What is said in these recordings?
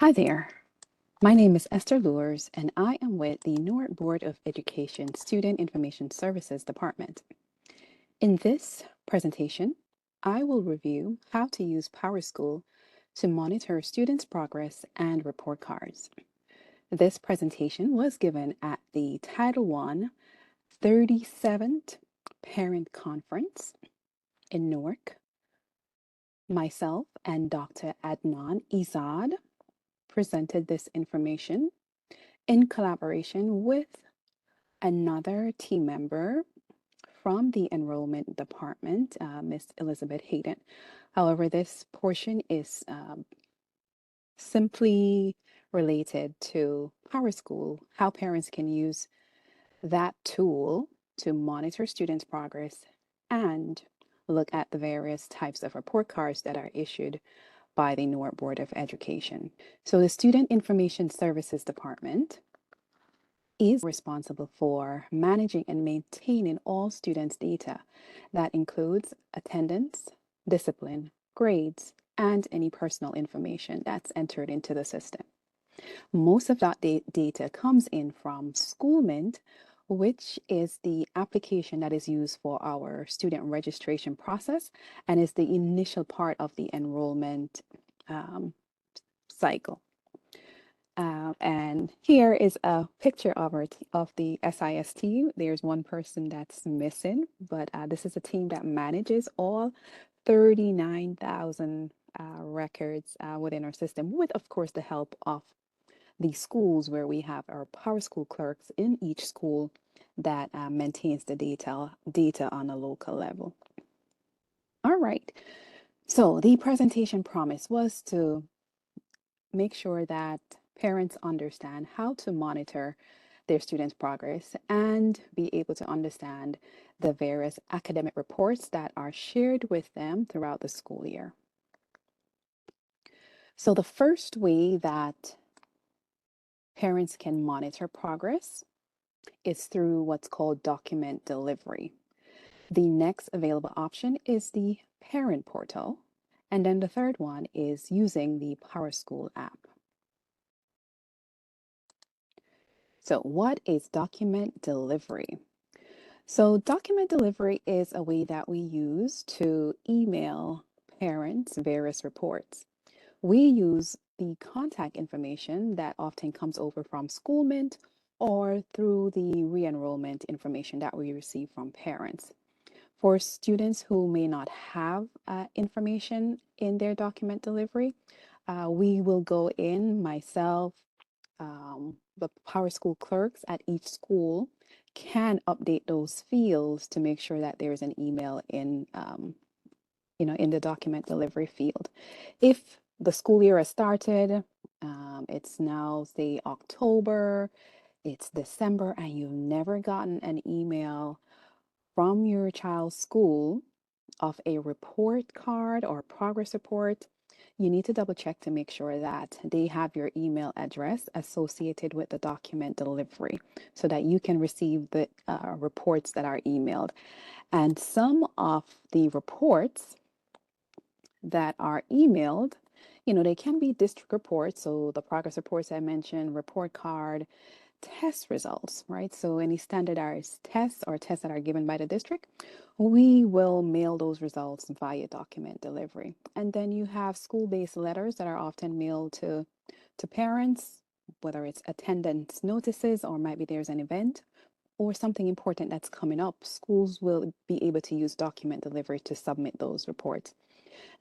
Hi there. My name is Esther Lewars, and I am with the Newark Board of Education Student Information Services Department. In this presentation, I will review how to use PowerSchool to monitor students' progress and report cards. This presentation was given at the Title I 37th Parent Conference in Newark. Myself and Dr. Adnan Ezad presented this information in collaboration with another team member from the enrollment department, Miss Elizabeth Hayden. However, this portion is simply related to PowerSchool, how parents can use that tool to monitor students' progress and look at the various types of report cards that are issued by the Newark Board of Education. So the Student Information Services Department is responsible for managing and maintaining all students' data. That includes attendance, discipline, grades, and any personal information that's entered into the system. Most of that data comes in from Schoolmint, which is the application that is used for our student registration process and is the initial part of the enrollment cycle. And here is a picture of the SIS team. There's one person that's missing, but this is a team that manages all 39,000 records within our system, with, of course, the help of the schools where we have our PowerSchool clerks in each school that maintains the data on a local level. All right. So the presentation promise was to make sure that parents understand how to monitor their students' progress and be able to understand the various academic reports that are shared with them throughout the school year. So the first way that parents can monitor progress is through what's called document delivery. The next available option is the parent portal. And then the third one is using the PowerSchool app. So what is document delivery? So document delivery is a way that we use to email parents various reports. We use the contact information that often comes over from Schoolmint or through the re-enrollment information that we receive from parents. For students who may not have information in their document delivery, we will go in, myself, the PowerSchool clerks at each school can update those fields to make sure that there is an email in, in the document delivery field. If the school year has started, it's now say October, it's December, and you've never gotten an email from your child's school of a report card or progress report, you need to double check to make sure that they have your email address associated with the document delivery so that you can receive the reports that are emailed. And some of the reports that are emailed, they can be district reports. So the progress reports I mentioned, report card, test results, right? So any standardized tests or tests that are given by the district, we will mail those results via document delivery. And then you have school-based letters that are often mailed to parents, whether it's attendance notices or maybe there's an event or something important that's coming up. Schools will be able to use document delivery to submit those reports.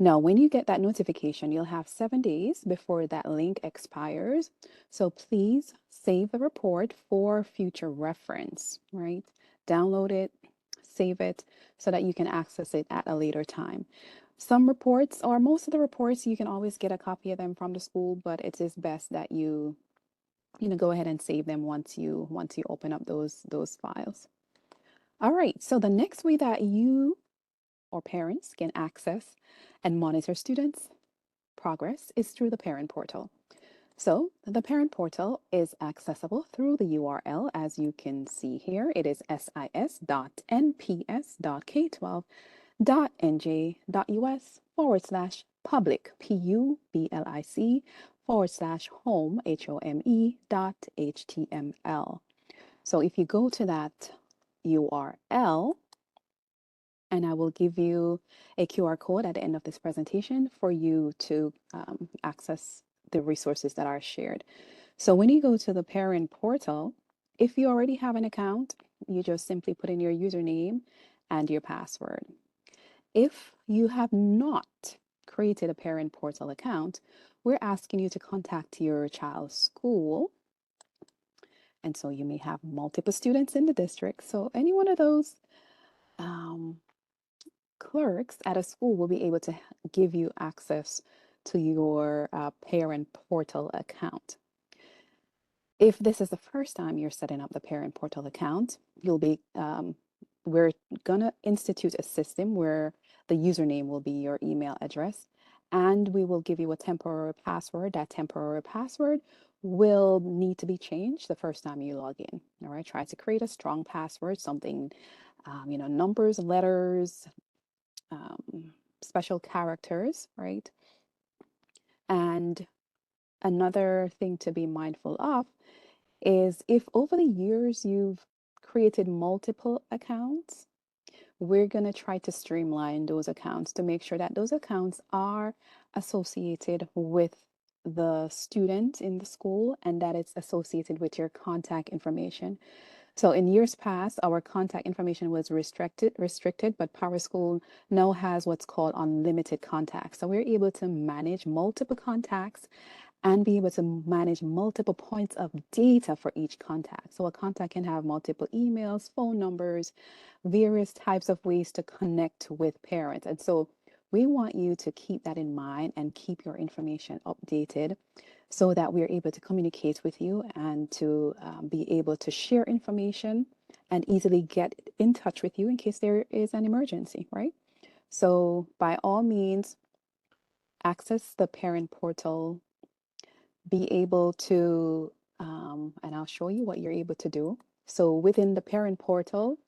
Now, when you get that notification, you'll have 7 days before that link expires. So please save the report for future reference, right? Download it, save it so that you can access it at a later time. Some reports or most of the reports, you can always get a copy of them from the school, but it is best that you go ahead and save them once you open up those files. All right, so the next way that you or parents can access and monitor students' progress is through the parent portal. So the parent portal is accessible through the URL as you can see here. It is sis.nps.k12.nj.us/public, PUBLIC, /home, HOME .html. So if you go to that URL, and I will give you a QR code at the end of this presentation for you to access the resources that are shared. So when you go to the parent portal, if you already have an account, you just simply put in your username and your password. If you have not created a parent portal account, we're asking you to contact your child's school. And so you may have multiple students in the district. So any one of those clerks at a school will be able to give you access to your parent portal account. If this is the first time you're setting up the parent portal account, we're gonna institute a system where the username will be your email address, and we will give you a temporary password. That temporary password will need to be changed the first time you log in. All right, try to create a strong password, something, numbers, letters, special characters, right? And another thing to be mindful of is if over the years you've created multiple accounts, we're going to try to streamline those accounts to make sure that those accounts are associated with the student in the school and that it's associated with your contact information. So in years past, our contact information was restricted, but PowerSchool now has what's called unlimited contacts. So we're able to manage multiple contacts and be able to manage multiple points of data for each contact. So a contact can have multiple emails, phone numbers, various types of ways to connect with parents. And so we want you to keep that in mind and keep your information updated so that we're able to communicate with you and to be able to share information and easily get in touch with you in case there is an emergency, right? So by all means, access the parent portal, be able to, and I'll show you what you're able to do. So within the parent portal,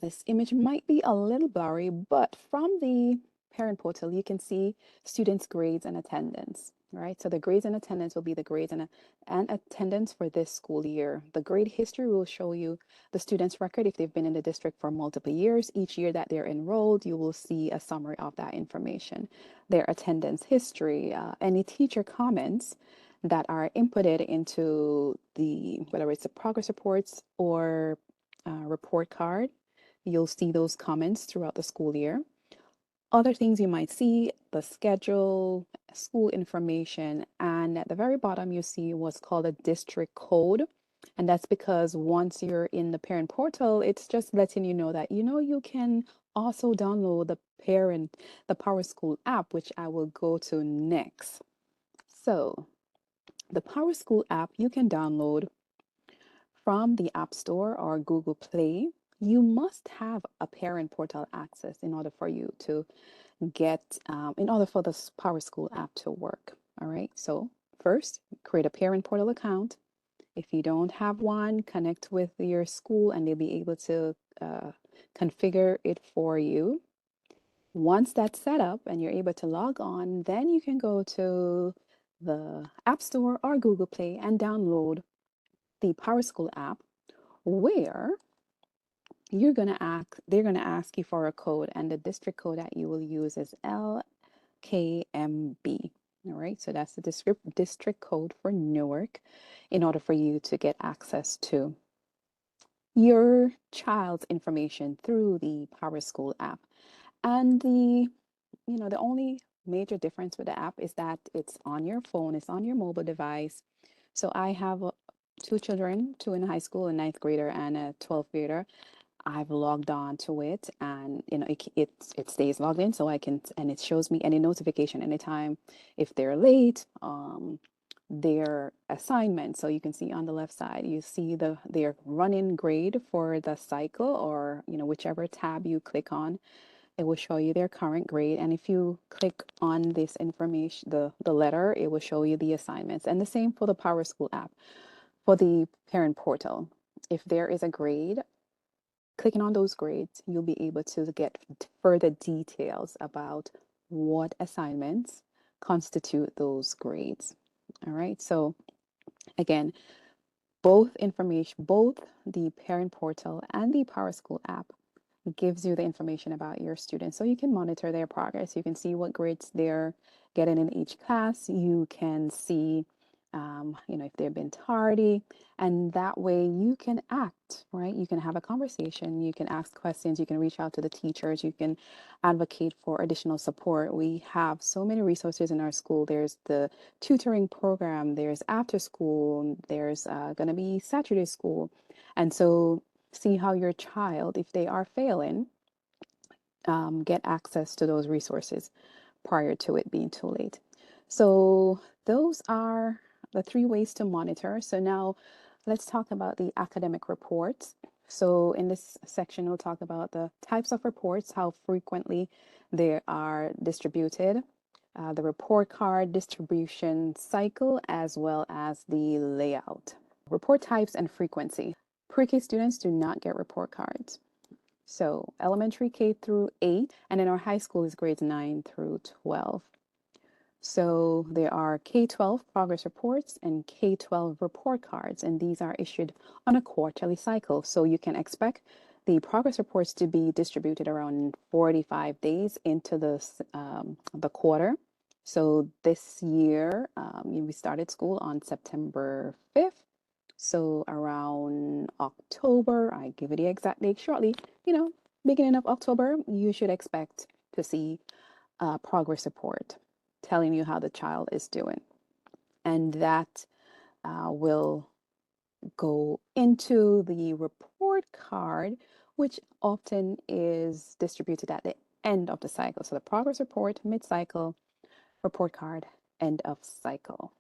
this image might be a little blurry, but from the parent portal, you can see students' grades and attendance, right? So the grades and attendance will be the grades and attendance for this school year. The grade history will show you the student's record if they've been in the district for multiple years. Each year that they're enrolled, you will see a summary of that information. Their attendance history, any teacher comments that are inputted into whether it's the progress reports or report card. You'll see those comments throughout the school year. Other things you might see, the schedule, school information, and at the very bottom you see what's called a district code. And that's because once you're in the parent portal, it's just letting you know that you can also download the PowerSchool app, which I will go to next. So the PowerSchool app you can download from the App Store or Google Play. You must have a parent portal access in order for you to in order for this PowerSchool app to work. All right. So first, create a parent portal account. If you don't have one, connect with your school and they'll be able to configure it for you. Once that's set up and you're able to log on, then you can go to the App Store or Google Play and download the PowerSchool app, where they're going to ask you for a code, and the district code that you will use is LKMB. All right, so that's the district code for Newark in order for you to get access to your child's information through the PowerSchool app. And the only major difference with the app is that it's on your phone, it's on your mobile device. So I have two children, two in high school, a ninth grader and a 12th grader. I've logged on to it, and it stays logged in, so and it shows me any notification anytime if they're late, their assignment. So you can see on the left side, you see their running grade for the cycle, or whichever tab you click on, it will show you their current grade. And if you click on this information, the letter, it will show you the assignments. And the same for the PowerSchool app. For the parent portal, if there is a grade, clicking on those grades, you'll be able to get further details about what assignments constitute those grades. All right. So again, both the parent portal and the PowerSchool app gives you the information about your students so you can monitor their progress. You can see what grades they're getting in each class. You can see, if they've been tardy, and that way you can act, right? You can have a conversation, you can ask questions, you can reach out to the teachers, you can advocate for additional support. We have so many resources in our school. There's the tutoring program, there's after school, there's going to be Saturday school. And so see how your child, if they are failing, get access to those resources prior to it being too late. So those are the three ways to monitor. So now let's talk about the academic reports. So in this section, we'll talk about the types of reports, how frequently they are distributed, the report card distribution cycle, as well as the layout. Report types and frequency. Pre-K students do not get report cards. So elementary K through 8, and then our high school is grades 9 through 12. So there are K-12 progress reports and K-12 report cards, and these are issued on a quarterly cycle. So you can expect the progress reports to be distributed around 45 days into the quarter. So this year, we started school on September 5th. So around October, I give you the exact date shortly, beginning of October, you should expect to see a progress report telling you how the child is doing. And that will go into the report card, which often is distributed at the end of the cycle. So the progress report, mid-cycle, report card, end of cycle.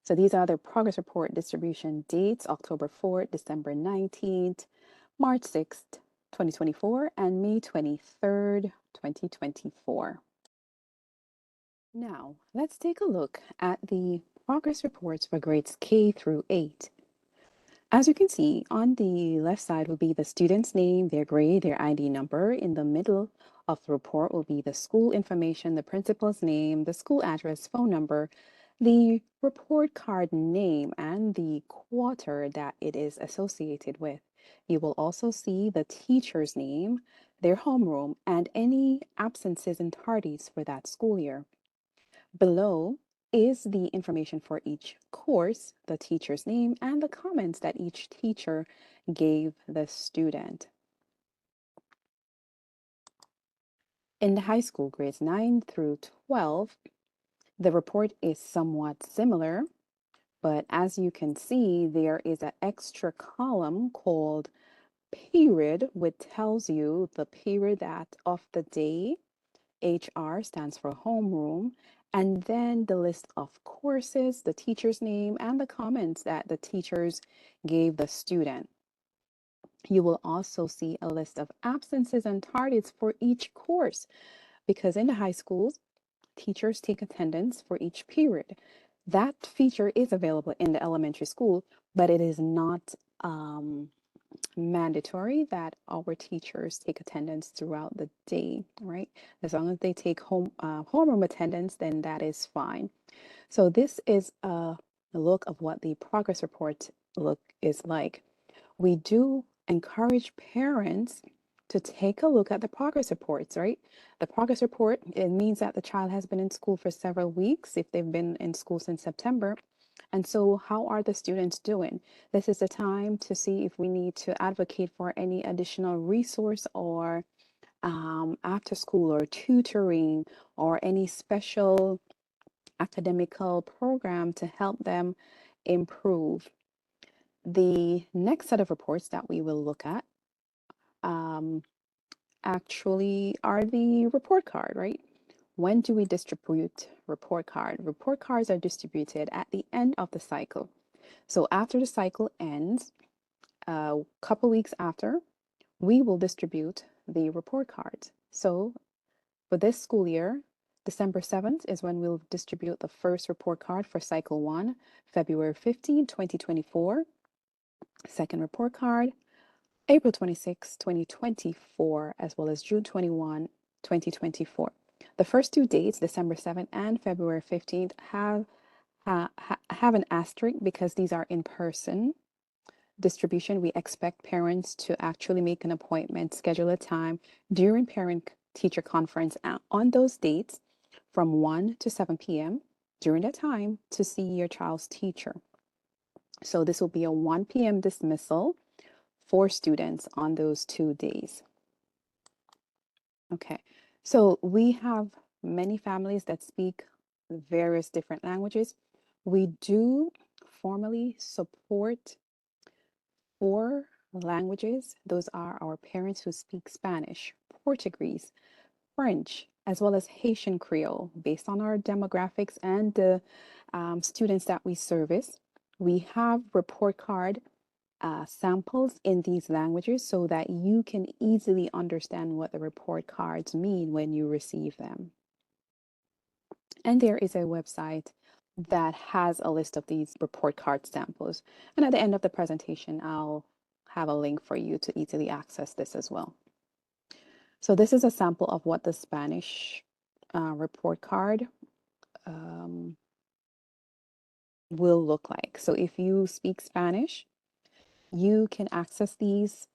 So these are the progress report distribution dates: October 4th, December 19th, March 6th, 2024, and May 23rd, 2024. Now, let's take a look at the progress reports for grades K through 8. As you can see, on the left side will be the student's name, their grade, their ID number. In the middle of the report will be the school information, the principal's name, the school address, phone number, the report card name, and the quarter that it is associated with. You will also see the teacher's name, their homeroom, and any absences and tardies for that school year. Below is the information for each course, the teacher's name, and the comments that each teacher gave the student. In the high school, grades 9 through 12, the report is somewhat similar, but as you can see, there is an extra column called period, which tells you the period that of the day. HR stands for homeroom, and then the list of courses, the teacher's name, and the comments that the teachers gave the student. You will also see a list of absences and targets for each course, because in the high schools, teachers take attendance for each period. That feature is available in the elementary school, but it is not mandatory that our teachers take attendance throughout the day, right? As long as they take homeroom attendance, then that is fine. So this is a look of what the progress report look is like. We do encourage parents to take a look at the progress reports, right? The progress report, it means that the child has been in school for several weeks if they've been in school since September. And so how are the students doing? This is the time to see if we need to advocate for any additional resource or after school or tutoring or any special academical program to help them improve. The next set of reports that we will look at actually are the report card, right? When do we distribute report card? Report cards are distributed at the end of the cycle. So after the cycle ends, a couple weeks after, we will distribute the report cards. So for this school year, December 7th is when we'll distribute the first report card for cycle 1, February 15, 2024. Second report card, April 26, 2024, as well as June 21, 2024. The first two dates, December 7th and February 15th, have an asterisk because these are in person distribution. We expect parents to actually make an appointment, schedule a time during parent teacher conference on those dates from 1 to 7 p.m. during that time to see your child's teacher. So this will be a 1 p.m. dismissal for students on those 2 days. Okay, so we have many families that speak various different languages. We do formally support 4 languages. Those are our parents who speak Spanish, Portuguese, French, as well as Haitian Creole. Based on our demographics and the students that we service, we have report card samples in these languages so that you can easily understand what the report cards mean when you receive them. And there is a website that has a list of these report card samples. And at the end of the presentation, I'll have a link for you to easily access this as well. So this is a sample of what the Spanish report card will look like. So if you speak Spanish, you can access these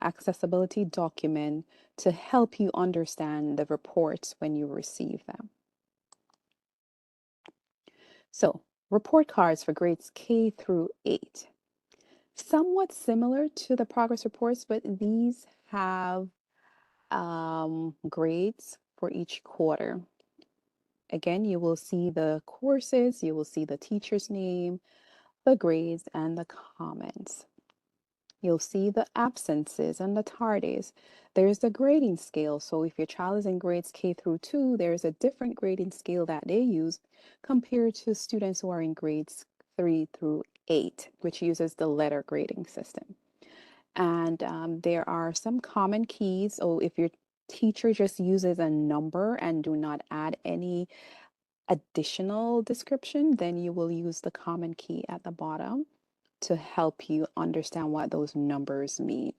accessibility document to help you understand the reports when you receive them. So report cards for grades K through 8. Somewhat similar to the progress reports, but these have grades for each quarter. Again, you will see the courses, you will see the teacher's name, the grades, and the comments. You'll see the absences and the tardies. There's the grading scale. So if your child is in grades K through 2, there's a different grading scale that they use compared to students who are in grades 3 through 8, which uses the letter grading system. And there are some common keys. So if your teacher just uses a number and do not add any additional description, then you will use the common key at the bottom to help you understand what those numbers mean.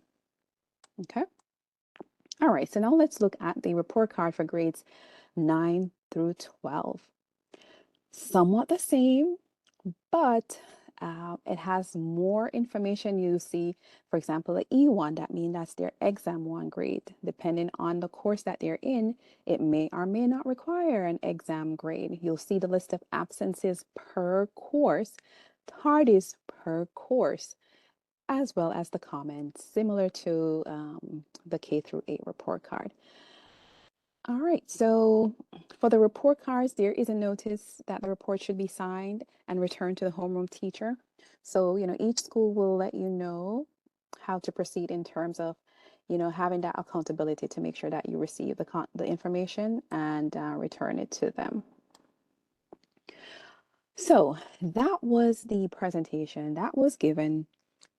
Okay. All right, so now let's look at the report card for grades 9 through 12. Somewhat the same, but it has more information. You see, for example, the E1, that means that's their exam 1 grade. Depending on the course that they're in, it may or may not require an exam grade. You'll see the list of absences per course, tardies per course, as well as the comments, similar to the K through 8 report card. All right, so for the report cards, there is a notice that the report should be signed and returned to the homeroom teacher. So, each school will let you know how to proceed in terms of, having that accountability to make sure that you receive the information and return it to them. So that was the presentation that was given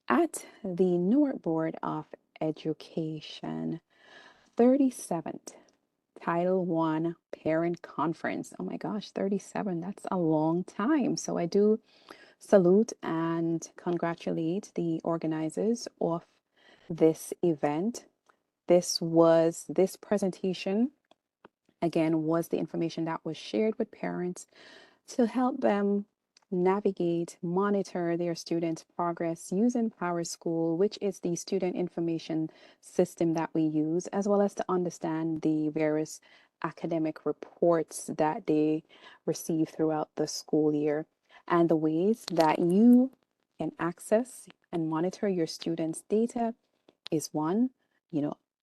at the Newark Board of Education 37th Title I Parent Conference. Oh my gosh, 37, that's a long time. So I do salute and congratulate the organizers of this event. This presentation, again, was the information that was shared with parents to help them navigate, monitor their students' progress using PowerSchool, which is the student information system that we use, as well as to understand the various academic reports that they receive throughout the school year and the ways that you can access and monitor your students' data is one,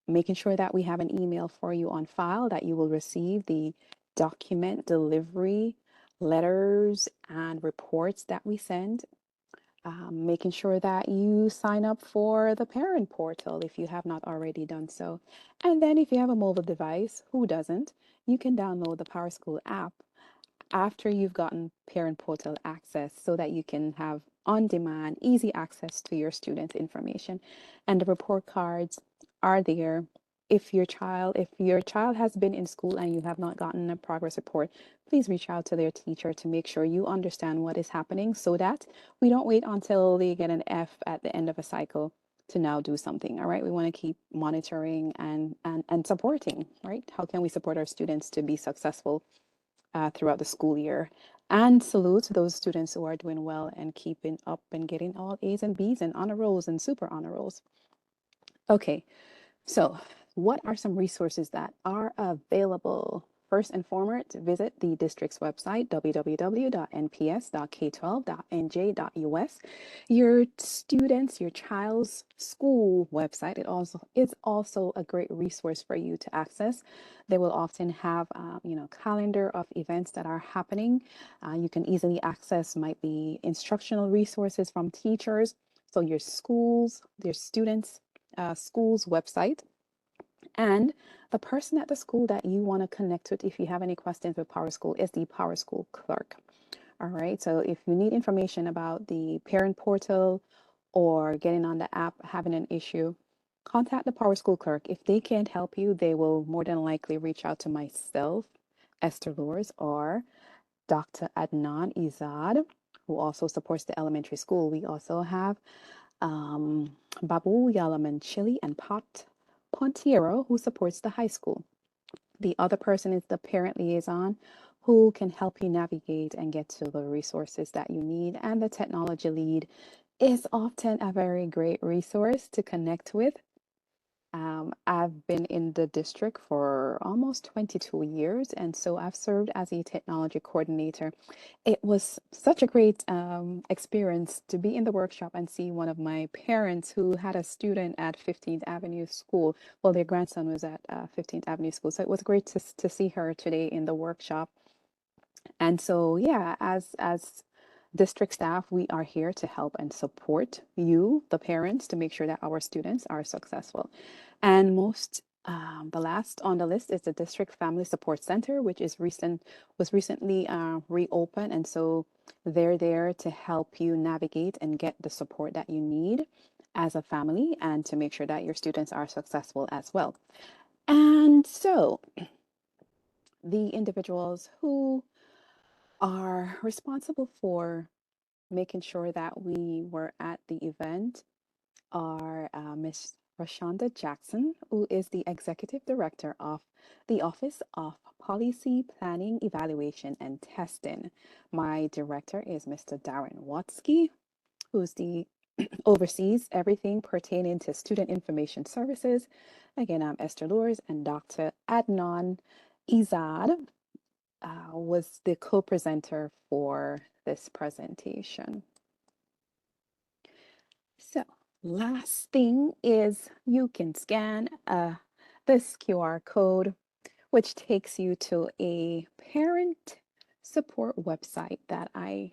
making sure that we have an email for you on file that you will receive the document delivery letters and reports that we send, making sure that you sign up for the parent portal if you have not already done so. And then if you have a mobile device, who doesn't, you can download the PowerSchool app after you've gotten parent portal access so that you can have on-demand, easy access to your students' information. And the report cards are there. If your child has been in school and you have not gotten a progress report, please reach out to their teacher to make sure you understand what is happening so that we don't wait until they get an F at the end of a cycle to now do something. All right. We want to keep monitoring and supporting, right? How can we support our students to be successful throughout the school year? And salute to those students who are doing well and keeping up and getting all A's and B's and honor rolls and super honor rolls. Okay, so what are some resources that are available? First and foremost, visit the district's website, www.nps.k12.nj.us. Your students, your child's school website, it also is also a great resource for you to access. They will often have, calendar of events that are happening. You can easily access, might be instructional resources from teachers. So your schools, your students, school's website, and the person at the school that you want to connect with if you have any questions with PowerSchool is the PowerSchool clerk. All right. So if you need information about the parent portal or getting on the app, having an issue, contact the PowerSchool clerk. If they can't help you, they will more than likely reach out to myself, Esther Lewars, or Dr. Adnan Ezad, who also supports the elementary school. We also have Babu Yalaman and Pot Pontiero, who supports the high school. The other person is the parent liaison, who can help you navigate and get to the resources that you need. And the technology lead is often a very great resource to connect with. I've been in the district for almost 22 years, and so I've served as a technology coordinator. It was such a great experience to be in the workshop and see one of my parents who had a student at 15th Avenue School. Well, their grandson was at 15th Avenue School, so it was great to see her today in the workshop. And so, yeah, as district staff, we are here to help and support you, the parents, to make sure that our students are successful. And the last on the list is the District Family Support Center, which was recently reopened, and so they're there to help you navigate and get the support that you need as a family, and to make sure that your students are successful as well. And so, the individuals who are responsible for making sure that we were at the event are Ms. Rashonda Jackson, who is the Executive Director of the Office of Policy Planning, Evaluation, and Testing. My director is Mr. Darren Watsky, who's the oversees everything pertaining to student information services. Again, I'm Esther Lewars, and Dr. Adnan Ezad was the co-presenter for this presentation. So, last thing is you can scan this QR code, which takes you to a parent support website that I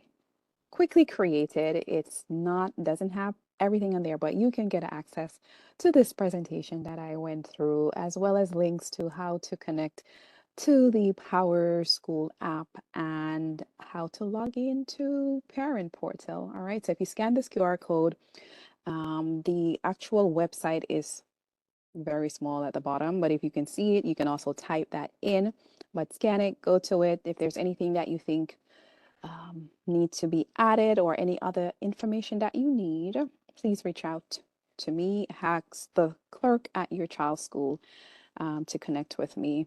quickly created. Doesn't have everything on there, but you can get access to this presentation that I went through, as well as links to how to connect to the PowerSchool app and how to log into Parent Portal. All right, so if you scan this QR code, the actual website is very small at the bottom, but if you can see it, you can also type that in, but scan it, go to it. If there's anything that you think need to be added or any other information that you need, please reach out to me, Hacks, the clerk at your child's school, to connect with me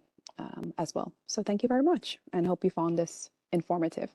as well. So thank you very much, and hope you found this informative.